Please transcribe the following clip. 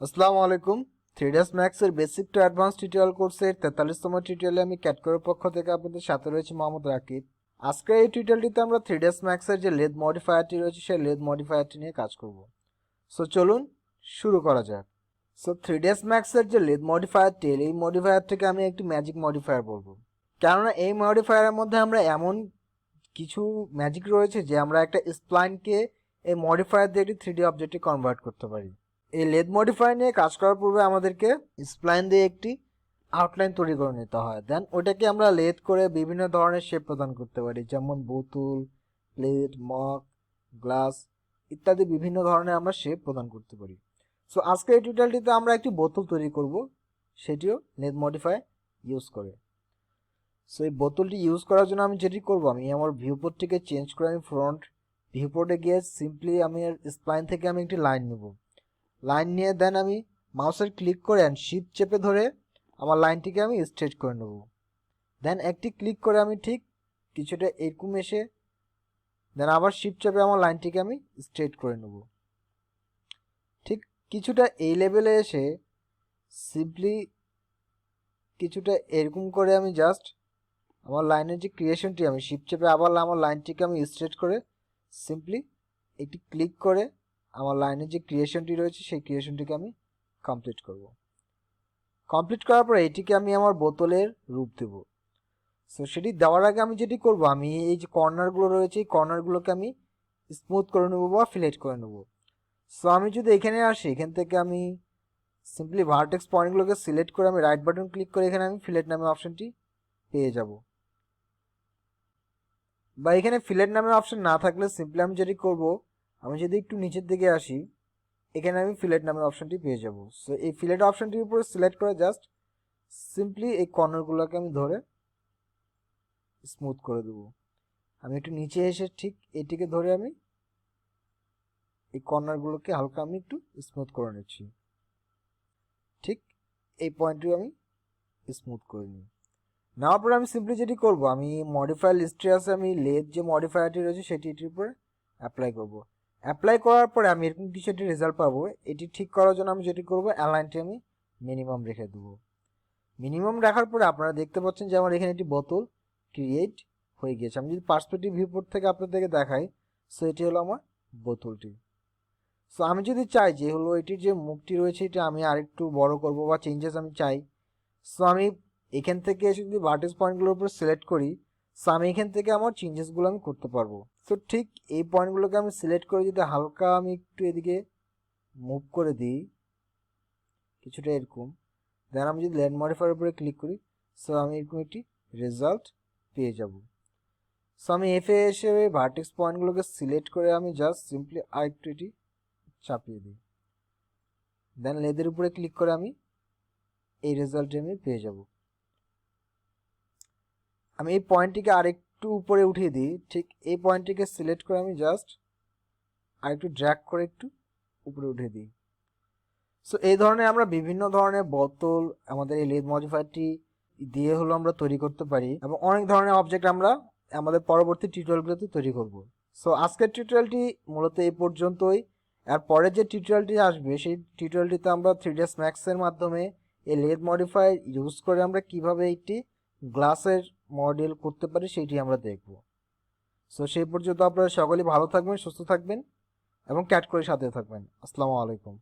আসসালামু আলাইকুম। 3ds Max এর বেসিক টু অ্যাডভান্স টিউটোরিয়াল কোর্সের 43তম টিউটোরিয়ালে আমি ক্যাটকোর পক্ষ থেকে আপনাদের সাথে রয়েছে মোহাম্মদ রাকিব। আজকের এই টিউটোরিয়ালটিতে আমরা 3ds Max এর যে লেদ মডিফায়ারটি রয়েছে সেই লেদ মডিফায়ারটি নিয়ে কাজ করব। সো চলুন শুরু করা যাক। সো 3ds Max এর যে লেদ মডিফায়ারটি, এই মডিফায়ারটিকে আমি একটি ম্যাজিক মডিফায়ার বলবো, কেননা এই মডিফায়ারের মধ্যে আমরা এমন কিছু ম্যাজিক রয়েছে যে আমরা একটা স্প্লাইনকে এই মডিফায়ার দিয়ে একটি 3D অবজেক্টে কনভার্ট করতে পারি। এই লেদ মডিফায়ার নিয়ে কাজ করার পূর্বে আমাদেরকে স্প্লাইন দিয়ে একটি আউটলাইন তৈরি করে নিতে হয়। দেন ওটাকে আমরা লেদ করে বিভিন্ন ধরনের শেপ প্রদান করতে পারি, যেমন বোতল, প্লেট, মগ, গ্লাস ইত্যাদি বিভিন্ন ধরনের আমরা শেপ প্রদান করতে পারি। সো আজকে এই টিউটোরিয়ালটিতে আমরা একটি বোতল তৈরি করব, সেটিও লেদ মডিফায়ার ইউজ করে। সো এই বোতলটি ইউজ করার জন্য আমি যেটি করব, আমি আমার ভিউপোর্টটিকে চেঞ্জ করে আমি ফ্রন্ট ভিউপোর্টে গিয়ে সিম্পলি আমি স্প্লাইন থেকে আমি একটি লাইন নেব। লাইন নিয়ে দেন আমি মাউসের ক্লিক করে শিফট চেপে ধরে আমার লাইনটিকে আমি স্ট্রেট করে নেব। দেন একটি ক্লিক করে আমি ঠিক কিছুটা এরকম এসে দেন আবার শিফট চেপে আমার লাইনটিকে আমি স্ট্রেট করে নেব। ঠিক কিছুটা এই লেভেলে এসে সিম্পলি কিছুটা এরকম করে আমি জাস্ট আমার লাইনের যে ক্রিয়েশনটি আমি শিফট চেপে আবার আমার লাইনটিকে আমি স্ট্রেট করে সিম্পলি একটি ক্লিক করে আমার লাইনের যে ক্রিয়েশনটি রয়েছে সেই ক্রিয়েশনটিকে আমি কমপ্লিট করব। কমপ্লিট করার পর এটিকে আমি আমার বোতলের রূপ দেব। সো সেটি দেওয়ার আগে আমি যেটি করব, আমি এই যে কর্নারগুলো রয়েছে এই কর্নারগুলোকে আমি স্মুথ করে নেব বা ফিলেট করে নেব। সো আমি যদি এখানে আসি, এখান থেকে আমি সিম্পলি ভার্টেক্স পয়েন্টগুলোকে সিলেক্ট করে আমি রাইট বাটন ক্লিক করে এখানে আমি ফিলেট নামে অপশনটি পেয়ে যাব। বা এখানে ফিলেট নামে অপশন না থাকলে সিম্পলি আমি যেটি করব, আমি যদি একটু নিচের দিকে আসি, এখানে আমি ফিলেট নামের অপশনটি পেয়ে যাব। সো এই ফিলেট অপশনটির উপরে সিলেক্ট করে জাস্ট সিম্পলি এই কর্নারগুলোকে আমি ধরে স্মুথ করে দেব। আমি একটু নিচে এসে ঠিক এটিকে ধরে আমি এই কর্নারগুলোকে হালকা আমি একটু স্মুথ করে নিচ্ছি। ঠিক এই পয়েন্টটিও আমি স্মুথ করে নিই। নেওয়ার পরে আমি সিম্পলি যেটি করব, আমি মডিফায়ার লিস্টে আছে আমি লেদ যে মডিফায়ারটি রয়েছে সেটি এটির উপরে অ্যাপ্লাই করব। অ্যাপ্লাই করার পরে আমি এরকম কিছু একটি রেজাল্ট পাবো। এটি ঠিক করার জন্য আমি যেটি করব, অ্যালাইনটি আমি মিনিমাম রেখে দেবো। মিনিমাম রাখার পরে আপনারা দেখতে পাচ্ছেন যে আমার এখানে একটি বোতল ক্রিয়েট হয়ে গিয়েছে। আমি যদি পার্সপেক্টিভ ভিউপোর্ট থেকে আপনাদেরকে দেখাই, সো এটি হলো আমার বোতলটি। সো আমি যদি চাই যে হলো এটির যে মুখটি রয়েছে এটা আমি আরেকটু বড় করব বা চেঞ্জেস আমি চাই, সো আমি এখান থেকে এসে যদি ভার্টেক্স পয়েন্টগুলোর উপর সিলেক্ট করি, সো আমি এখান থেকে আমার চেঞ্জেসগুলো আমি করতে পারবো। সো ঠিক এই পয়েন্টগুলোকে আমি সিলেক্ট করে যদি হালকা আমি একটু এদিকে মুভ করে দিই কিছুটা এরকম, দেন আমি যদি ল্যান্ড মডিফায়ার উপরে ক্লিক করি, সো আমি এরকম একটি রেজাল্ট পেয়ে যাব। সো আমি এফে এসে ভার্টেক্স পয়েন্টগুলোকে সিলেক্ট করে আমি জাস্ট সিম্পলি আরেকটু এটি চাপিয়ে দিই। দেন লেদের উপরে ক্লিক করে আমি এই রেজাল্টটি আমি পেয়ে যাব। আমি এই পয়েন্টটিকে আরেকটু উপরে উঠিয়ে দিই। ঠিক এই পয়েন্টটিকে সিলেক্ট করে আমি জাস্ট আরেকটু ড্র্যাগ করে একটু উপরে উঠিয়ে দিই। সো এই ধরনের আমরা বিভিন্ন ধরনের বোতল আমাদের এই লেদ মডিফায়ারটি দিয়ে হলো আমরা তৈরি করতে পারি, এবং অনেক ধরনের অবজেক্ট আমরা আমাদের পরবর্তী টিউটোরিয়ালগুলোতে তৈরি করব। সো আজকের টিউটোরিয়ালটি মূলত এই পর্যন্তই। আর পরে যে টিউটোরিয়ালটি আসবে সেই টিউটোরিয়ালটিতে আমরা 3ds Max এর মাধ্যমে এই লেদ মডিফায়ার ইউজ করে আমরা কিভাবে একটি গ্লাসের মডেল করতে পারি সেটি আমরা দেখব। সো সেই পর্যন্ত আপনারা সকলেই ভালো থাকবেন, সুস্থ থাকবেন এবং ক্যাটকোরের সাথে থাকবেন। আসসালামু আলাইকুম।